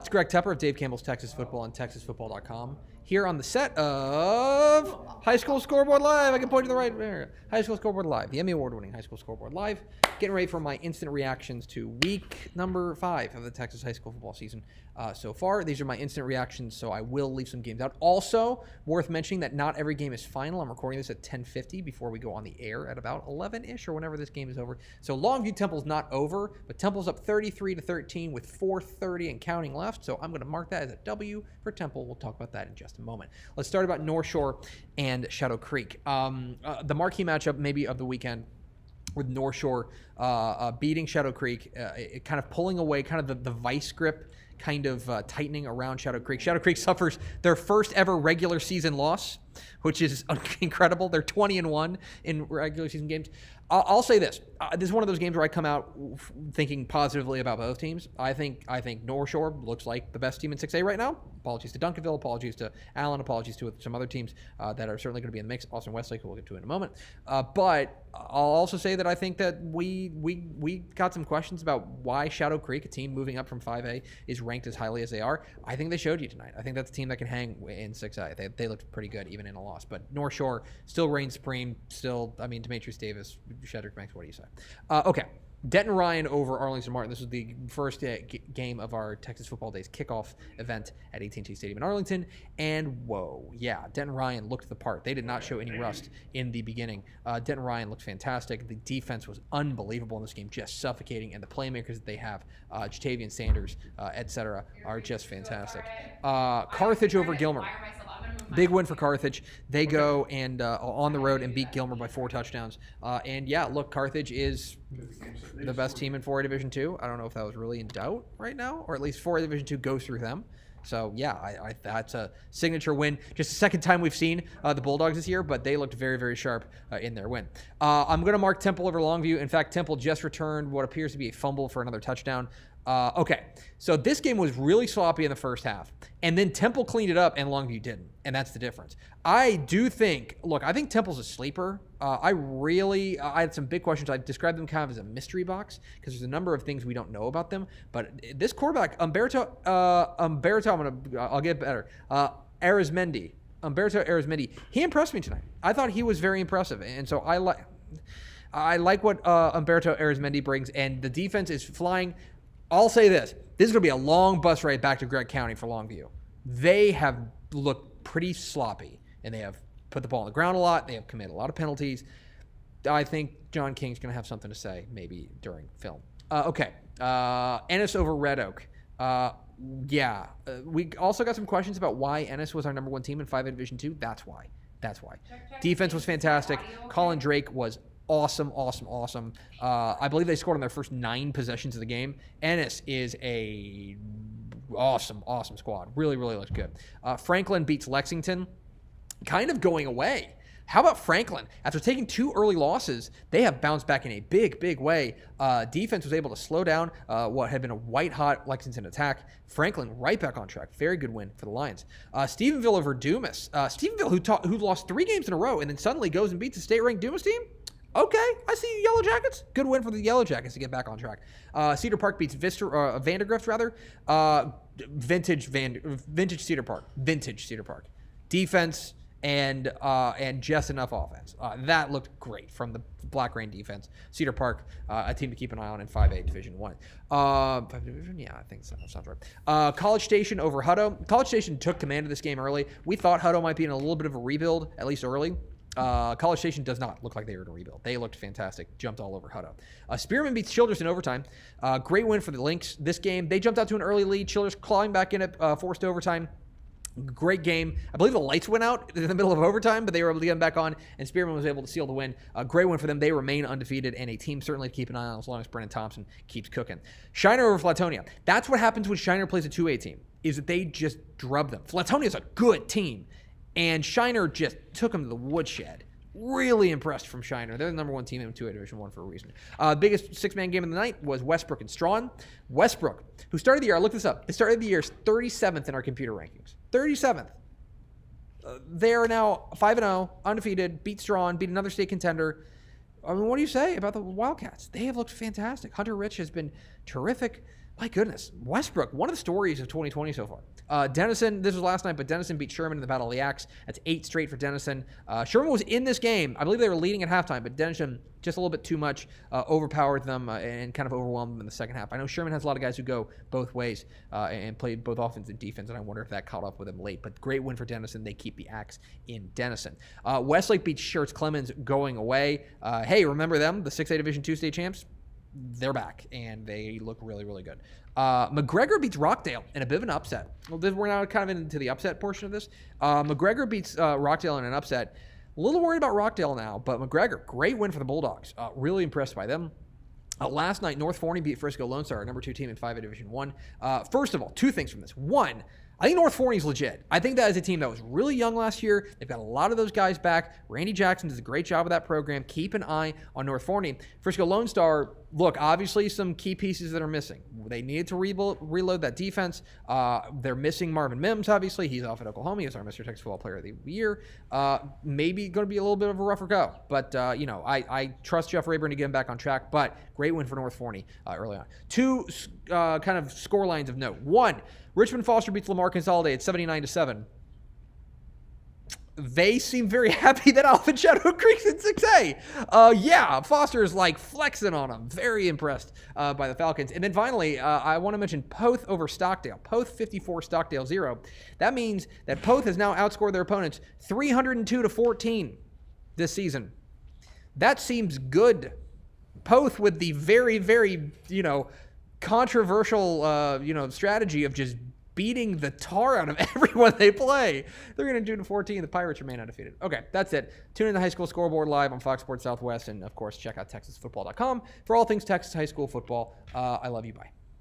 It's Greg Tepper of Dave Campbell's Texas Football on TexasFootball.com. Here on the set of High School Scoreboard Live. I can point to the right area. High School Scoreboard Live, the Emmy Award-winning High School Scoreboard Live. Getting ready for my instant reactions to week number 5 of the Texas high school football season so far. These are my instant reactions, so I will leave some games out. Also, worth mentioning that not every game is final. I'm recording this at 10:50 before we go on the air at about 11-ish or whenever this game is over. So Longview Temple's not over, but Temple's up 33-13 with 4:30 and counting left. So I'm going to mark that as a W for Temple. We'll talk about that in just a moment. Let's start about North Shore and Shadow Creek. The marquee matchup maybe of the weekend, with North Shore beating Shadow Creek, kind of pulling away kind of the vice grip, kind of tightening around Shadow Creek. Shadow Creek suffers their first ever regular season loss, which is incredible. They're 20-1 in regular season games. I'll say this. This is one of those games where I come out thinking positively about both teams. I think North Shore looks like the best team in 6A right now. Apologies to Duncanville, apologies to Allen, apologies to some other teams that are certainly going to be in the mix. Austin Westlake, who we'll get to in a moment. But I'll also say that I think that we got some questions about why Shadow Creek, a team moving up from 5A, is ranked as highly as they are. I think they showed you tonight. I think that's a team that can hang in 6A. They looked pretty good even in a loss. But North Shore still reigns supreme. Still, I mean, Demetrius Davis, Shedrick Banks, what do you say? Okay. Denton Ryan over Arlington Martin. This was the first game of our Texas Football Days kickoff event at AT&T Stadium in Arlington. And whoa, yeah, Denton Ryan looked the part. They did not show any rust in the beginning. Denton Ryan looked fantastic. The defense was unbelievable in this game, just suffocating. And the playmakers that they have, Jatavian Sanders, etc., are just fantastic. Carthage over Gilmer. Big win for Carthage. They go and on the road and beat Gilmer by 4 touchdowns. And yeah, look, Carthage is the best team in 4A Division II. I don't know if that was really in doubt right now, or at least 4A Division II goes through them. So yeah, that's a signature win. Just the second time we've seen the Bulldogs this year, but they looked very, very sharp in their win. I'm going to mark Temple over Longview. In fact, Temple just returned what appears to be a fumble for another touchdown. Okay, so this game was really sloppy in the first half, and then Temple cleaned it up and Longview didn't, and that's the difference. I do think, look, I think Temple's a sleeper. I had some big questions. I described them kind of as a mystery box because there's a number of things we don't know about them, but this quarterback, Umberto, I'll get better, Arizmendi, he impressed me tonight. I thought he was very impressive, and so I like what Umberto Arizmendi brings, and the defense is flying. I'll say this. This is going to be a long bus ride back to Gregg County for Longview. They have looked pretty sloppy, and they have put the ball on the ground a lot. They have committed a lot of penalties. I think John King's going to have something to say maybe during film. Okay. Ennis over Red Oak. We also got some questions about why Ennis was our number 1 team in 5A Division II. That's why. Defense was fantastic. Colin Drake was awesome. I believe they scored on their first 9 possessions of the game. Ennis is a awesome squad. Really looks good. Franklin beats Lexington, kind of going away. How about Franklin? After taking 2 early losses, they have bounced back in a big way. Defense was able to slow down what had been a white-hot Lexington attack. Franklin right back on track. Very good win for the Lions. Stephenville over Dumas. Stephenville, who lost 3 games in a row and then suddenly goes and beats a state-ranked Dumas team? Okay, I see Yellow Jackets. Good win for the Yellow Jackets to get back on track. Cedar Park beats Vandergrift, rather. Vintage Cedar Park. Defense and just enough offense. That looked great from the Black Rain defense. Cedar Park, a team to keep an eye on in 5A Division 1. 5A Division? Yeah, I think that sounds right. College Station over Hutto. College Station took command of this game early. We thought Hutto might be in a little bit of a rebuild, at least early. College Station does not look like they were in a rebuild. They looked fantastic. Jumped all over Hutto. Spearman beats Childress in overtime. Great win for the Lynx this game. They jumped out to an early lead. Childress clawing back in it, forced overtime. Great game. I believe the lights went out in the middle of overtime, but they were able to get them back on, and Spearman was able to seal the win. A great win for them. They remain undefeated, and a team certainly to keep an eye on as long as Brennan Thompson keeps cooking. Shiner over Flatonia. That's what happens when Shiner plays a 2A team, is that they just drub them. Flatonia is a good team, and Shiner just took them to the woodshed. Really impressed from Shiner. They're the number 1 team in 2A Division 1 for a reason. Biggest 6-man game of the night was Westbrook and Strawn. Westbrook, who started the year, I looked this up, they started the year 37th in our computer rankings. 37th. They are now 5-0, undefeated, beat Strawn, beat another state contender. I mean, what do you say about the Wildcats? They have looked fantastic. Hunter Rich has been terrific. My goodness. Westbrook, one of the stories of 2020 so far. Denison, this was last night, but Denison beat Sherman in the Battle of the Axe. That's 8 straight for Denison. Sherman was in this game. I believe they were leading at halftime, but Denison just a little bit too much, overpowered them and kind of overwhelmed them in the second half. I know Sherman has a lot of guys who go both ways and play both offense and defense, and I wonder if that caught up with them late. But great win for Denison. They keep the Axe in Denison. Westlake beats Schertz Clemens going away. Hey, remember them, the 6A Division II state champs? They're back, and they look really, really good. McGregor beats Rockdale in a bit of an upset. Well, we're now kind of into the upset portion of this. McGregor beats Rockdale in an upset. A little worried about Rockdale now, but McGregor, great win for the Bulldogs. Really impressed by them. Last night, North Forney beat Frisco Lone Star, our number 2 team in 5A Division I. First of all, 2 things from this. One, I think North Forney's legit. I think that is a team that was really young last year. They've got a lot of those guys back. Randy Jackson does a great job with that program. Keep an eye on North Forney. Frisco Lone Star, look, obviously some key pieces that are missing. They needed to reload that defense. They're missing Marvin Mims, obviously. He's off at Oklahoma. He's our Mr. Texas Football Player of the Year. Maybe going to be a little bit of a rougher go. But, I trust Jeff Rayburn to get him back on track. But great win for North Forney early on. 2 kind of score lines of note. 1, Richmond Foster beats Lamar Consolidated 79-7. They seem very happy that Alvin Shadow Creek's in 6A. Foster is like flexing on them. Very impressed by the Falcons. And then finally, I want to mention Poth over Stockdale. Poth 54, Stockdale 0. That means that Poth has now outscored their opponents 302-14 this season. That seems good. Poth with the very, very, controversial, strategy of just beating the tar out of everyone they play. They're going to do 14. The Pirates remain undefeated. Okay, that's it. Tune in to High School Scoreboard live on Fox Sports Southwest, and of course, check out TexasFootball.com for all things Texas high school football. I love you. Bye.